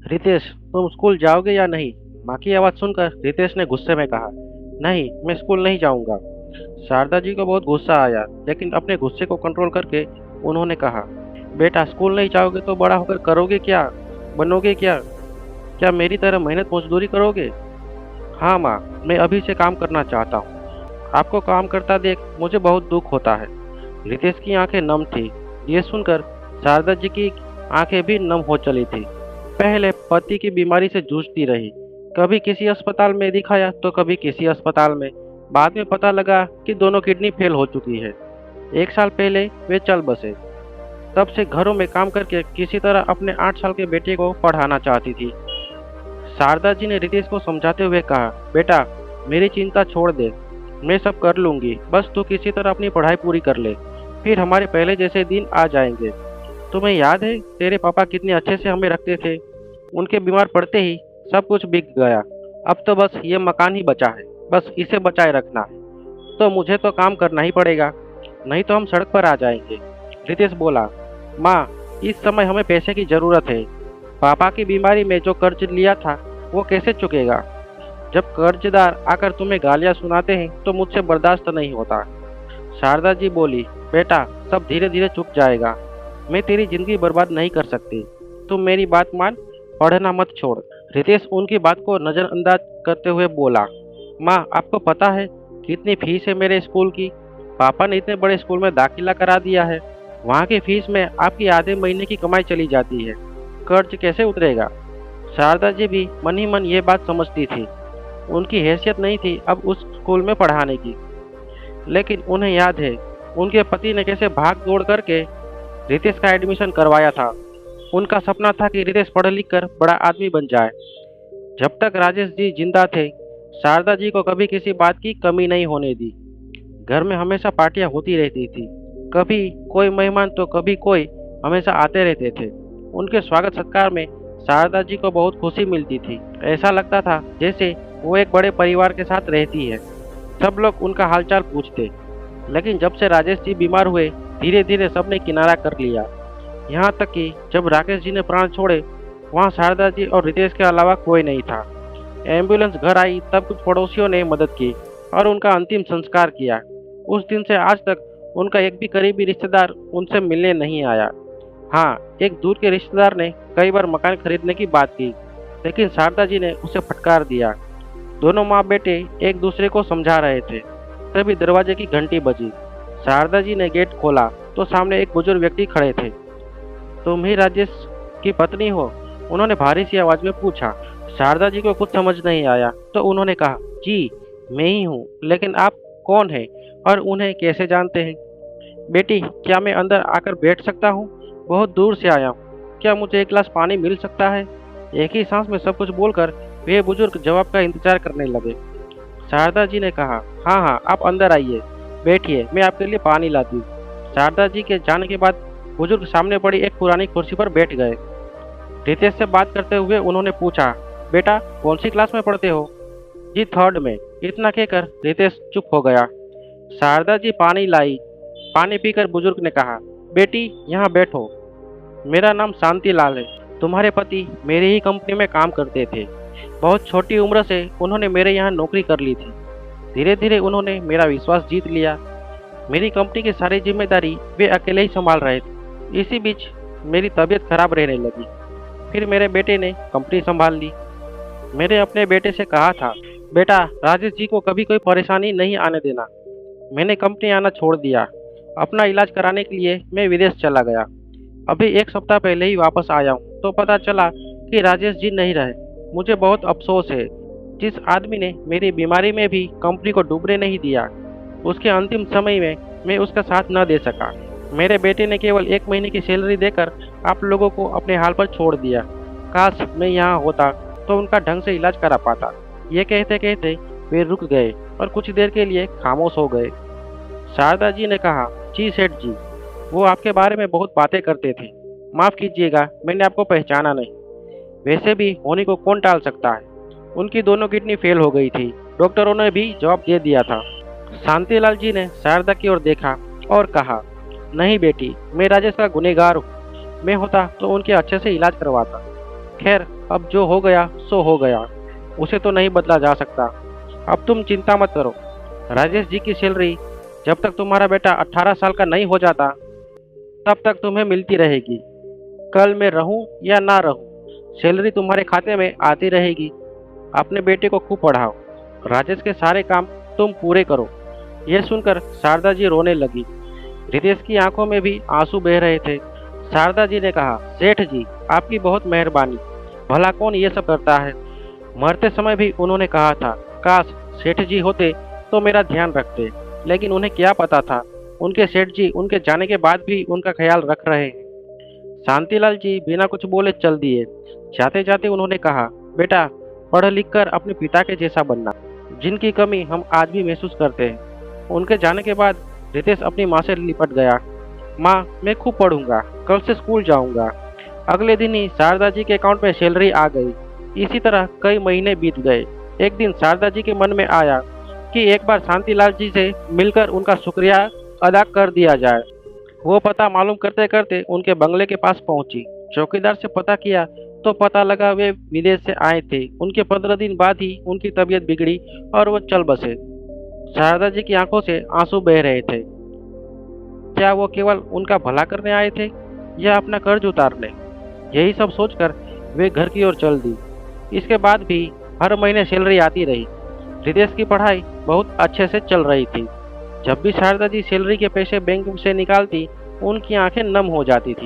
रितेश, तुम स्कूल जाओगे या नहीं? माँ की आवाज़ सुनकर रितेश ने गुस्से में कहा, नहीं, मैं स्कूल नहीं जाऊंगा। शारदा जी को बहुत गुस्सा आया, लेकिन अपने गुस्से को कंट्रोल करके उन्होंने कहा, बेटा, स्कूल नहीं जाओगे तो बड़ा होकर करोगे क्या? बनोगे क्या? क्या मेरी तरह मेहनत मजदूरी करोगे? हाँ माँ, मैं अभी से काम करना चाहता हूँ। आपको काम करता देख मुझे बहुत दुख होता है। रितेश की आंखें नम थी। ये सुनकर शारदा जी की आंखें भी नम हो चली थी। पहले पति की बीमारी से जूझती रही, कभी किसी अस्पताल में दिखाया तो कभी किसी अस्पताल में। बाद में पता लगा कि दोनों किडनी फेल हो चुकी है। 1 साल पहले वे चल बसे। तब से घरों में काम करके किसी तरह अपने 8 साल के बेटे को पढ़ाना चाहती थी। शारदा जी ने रितेश को समझाते हुए कहा, बेटा, मेरी चिंता छोड़ दे, मैं सब कर लूंगी, बस तू किसी तरह अपनी पढ़ाई पूरी कर ले, फिर हमारे पहले जैसे दिन आ जाएंगे। तुम्हें याद है तेरे पापा कितने अच्छे से हमें रखते थे? उनके बीमार पड़ते ही सब कुछ बिक गया। अब तो बस ये मकान ही बचा है, बस इसे बचाए रखना है। तो मुझे तो काम करना ही पड़ेगा, नहीं तो हम सड़क पर आ जाएंगे। रितेश बोला, माँ, इस समय हमें पैसे की जरूरत है। पापा की बीमारी में जो कर्ज लिया था वो कैसे चुकेगा? जब कर्जदार आकर तुम्हें गालियां सुनाते हैं तो मुझसे बर्दाश्त नहीं होता। शारदा जी बोली, बेटा, सब धीरे धीरे चुक जाएगा। मैं तेरी जिंदगी बर्बाद नहीं कर सकती। तुम मेरी बात मान, पढ़ना मत छोड़। रितेश उनकी बात को नज़रअंदाज करते हुए बोला, माँ, आपको पता है कितनी फीस है मेरे स्कूल की? पापा ने इतने बड़े स्कूल में दाखिला करा दिया है। वहाँ की फीस में आपकी आधे महीने की कमाई चली जाती है। कर्ज कैसे उतरेगा? शारदा जी भी मन ही मन ये बात समझती थी। उनकी हैसियत नहीं थी अब उस स्कूल में पढ़ाने की। लेकिन उन्हें याद है उनके पति ने कैसे भाग दौड़ करके रितेश का एडमिशन करवाया था। उनका सपना था कि रितेश पढ़ लिख कर बड़ा आदमी बन जाए। जब तक राजेश जी जिंदा थे, शारदा जी को कभी किसी बात की कमी नहीं होने दी। घर में हमेशा पार्टियां होती रहती थी, कभी कोई मेहमान तो कभी कोई, हमेशा आते रहते थे। उनके स्वागत सत्कार में शारदा जी को बहुत खुशी मिलती थी। ऐसा लगता था जैसे वो एक बड़े परिवार के साथ रहती है। सब लोग उनका हालचाल पूछते। लेकिन जब से राजेश जी बीमार हुए, धीरे धीरे सबने किनारा कर लिया। यहाँ तक कि जब राकेश जी ने प्राण छोड़े, वहाँ शारदा जी और रितेश के अलावा कोई नहीं था। एम्बुलेंस घर आई तब कुछ पड़ोसियों ने मदद की और उनका अंतिम संस्कार किया। उस दिन से आज तक उनका एक भी करीबी रिश्तेदार उनसे मिलने नहीं आया। हाँ, एक दूर के रिश्तेदार ने कई बार मकान खरीदने की बात की, लेकिन शारदा जी ने उसे फटकार दिया। दोनों माँ बेटे एक दूसरे को समझा रहे थे, तभी दरवाजे की घंटी बजी। शारदा जी ने गेट खोला तो सामने एक बुजुर्ग व्यक्ति खड़े थे। तुम ही राजेश की पत्नी हो? उन्होंने भारी सी आवाज में पूछा। शारदा जी को कुछ समझ नहीं आया तो उन्होंने कहा, जी, मैं ही हूँ, लेकिन आप कौन हैं और उन्हें कैसे जानते हैं? बेटी, क्या मैं अंदर आकर बैठ सकता हूँ? बहुत दूर से आया हूँ, क्या मुझे एक गिलास पानी मिल सकता है? एक ही सांस में सब कुछ बोलकर वे बुजुर्ग जवाब का इंतजार करने लगे। शारदा जी ने कहा, हाँ हाँ, आप अंदर आइए, बैठिए, मैं आपके लिए पानी लाती हूँ। शारदा जी के जाने के बाद बुजुर्ग सामने पड़ी एक पुरानी कुर्सी पर बैठ गए। रितेश से बात करते हुए उन्होंने पूछा, बेटा, कौन सी क्लास में पढ़ते हो? जी, 3rd में। इतना कहकर रितेश चुप हो गया। शारदा जी पानी लाई। पानी पीकर बुजुर्ग ने कहा, बेटी, यहाँ बैठो। मेरा नाम शांति लाल है। तुम्हारे पति मेरी ही कंपनी में काम करते थे। बहुत छोटी उम्र से उन्होंने मेरे यहाँ नौकरी कर ली थी। धीरे धीरे उन्होंने मेरा विश्वास जीत लिया। मेरी कंपनी की सारी जिम्मेदारी वे अकेले ही संभाल रहे थे। इसी बीच मेरी तबीयत खराब रहने लगी। फिर मेरे बेटे ने कंपनी संभाल ली। मैंने अपने बेटे से कहा था, बेटा, राजेश जी को कभी कोई परेशानी नहीं आने देना। मैंने कंपनी आना छोड़ दिया। अपना इलाज कराने के लिए मैं विदेश चला गया। अभी 1 सप्ताह पहले ही वापस आया हूँ तो पता चला कि राजेश जी नहीं रहे। मुझे बहुत अफसोस है। जिस आदमी ने मेरी बीमारी में भी कंपनी को डूबने नहीं दिया, उसके अंतिम समय में मैं उसका साथ न दे सका। मेरे बेटे ने केवल 1 महीने की सैलरी देकर आप लोगों को अपने हाल पर छोड़ दिया। काश मैं यहाँ होता तो उनका ढंग से इलाज करा पाता। ये कहते कहते वे रुक गए और कुछ देर के लिए खामोश हो गए। शारदा जी ने कहा, जी सेठ जी, वो आपके बारे में बहुत बातें करते थे। माफ़ कीजिएगा, मैंने आपको पहचाना नहीं। वैसे भी होनी को कौन टाल सकता है? उनकी दोनों किडनी फेल हो गई थी, डॉक्टरों ने भी जवाब दे दिया था। शांतिलाल जी ने शारदा की ओर देखा और कहा, नहीं बेटी, मैं राजेश का गुनहगार हूँ। मैं होता तो उनके अच्छे से इलाज करवाता। खैर, अब जो हो गया सो हो गया, उसे तो नहीं बदला जा सकता। अब तुम चिंता मत करो। राजेश जी की सैलरी जब तक तुम्हारा बेटा 18 साल का नहीं हो जाता तब तक तुम्हें मिलती रहेगी। कल मैं रहूं या ना रहूं, सैलरी तुम्हारे खाते में आती रहेगी। अपने बेटे को खूब पढ़ाओ, राजेश के सारे काम तुम पूरे करो। यह सुनकर शारदा जी रोने लगी। रितेश की आंखों में भी आंसू बह रहे थे। शारदा जी ने कहा, सेठ जी, आपकी बहुत मेहरबानी। भला कौन ये सब करता है। मरते समय भी उन्होंने कहा था, काश सेठ जी होते तो मेरा ध्यान रखते। लेकिन उन्हें क्या पता था, उनके सेठ जी उनके जाने के बाद भी उनका ख्याल रख रहे हैं। शांतिलाल जी बिना कुछ बोले चल दिए। जाते जाते उन्होंने कहा, बेटा, पढ़ लिख कर अपने पिता के जैसा बनना, जिनकी कमी हम आज भी महसूस करते हैं। उनके जाने के बाद रितेश अपनी माँ से लिपट गया। माँ, मैं खूब पढ़ूंगा, कल से स्कूल जाऊंगा। अगले दिन ही शारदा जी के अकाउंट में सैलरी आ गई। इसी तरह कई महीने बीत गए। एक दिन शारदा जी के मन में आया कि एक बार शांतिलाल जी से मिलकर उनका शुक्रिया अदा कर दिया जाए। वो पता मालूम करते करते उनके बंगले के पास पहुंची। चौकीदार से पता किया तो पता लगा वे विदेश से आए थे। उनके 15 दिन बाद ही उनकी तबीयत बिगड़ी और वो चल बसे। शारदा जी की आंखों से आंसू बह रहे थे। क्या वो केवल उनका भला करने आए थे या अपना कर्ज उतारने? यही सब सोचकर वे घर की ओर चल दी। इसके बाद भी हर महीने सैलरी आती रही। रितेश की पढ़ाई बहुत अच्छे से चल रही थी। जब भी शारदा जी सैलरी के पैसे बैंक से निकालती, उनकी आंखें नम हो जाती थी।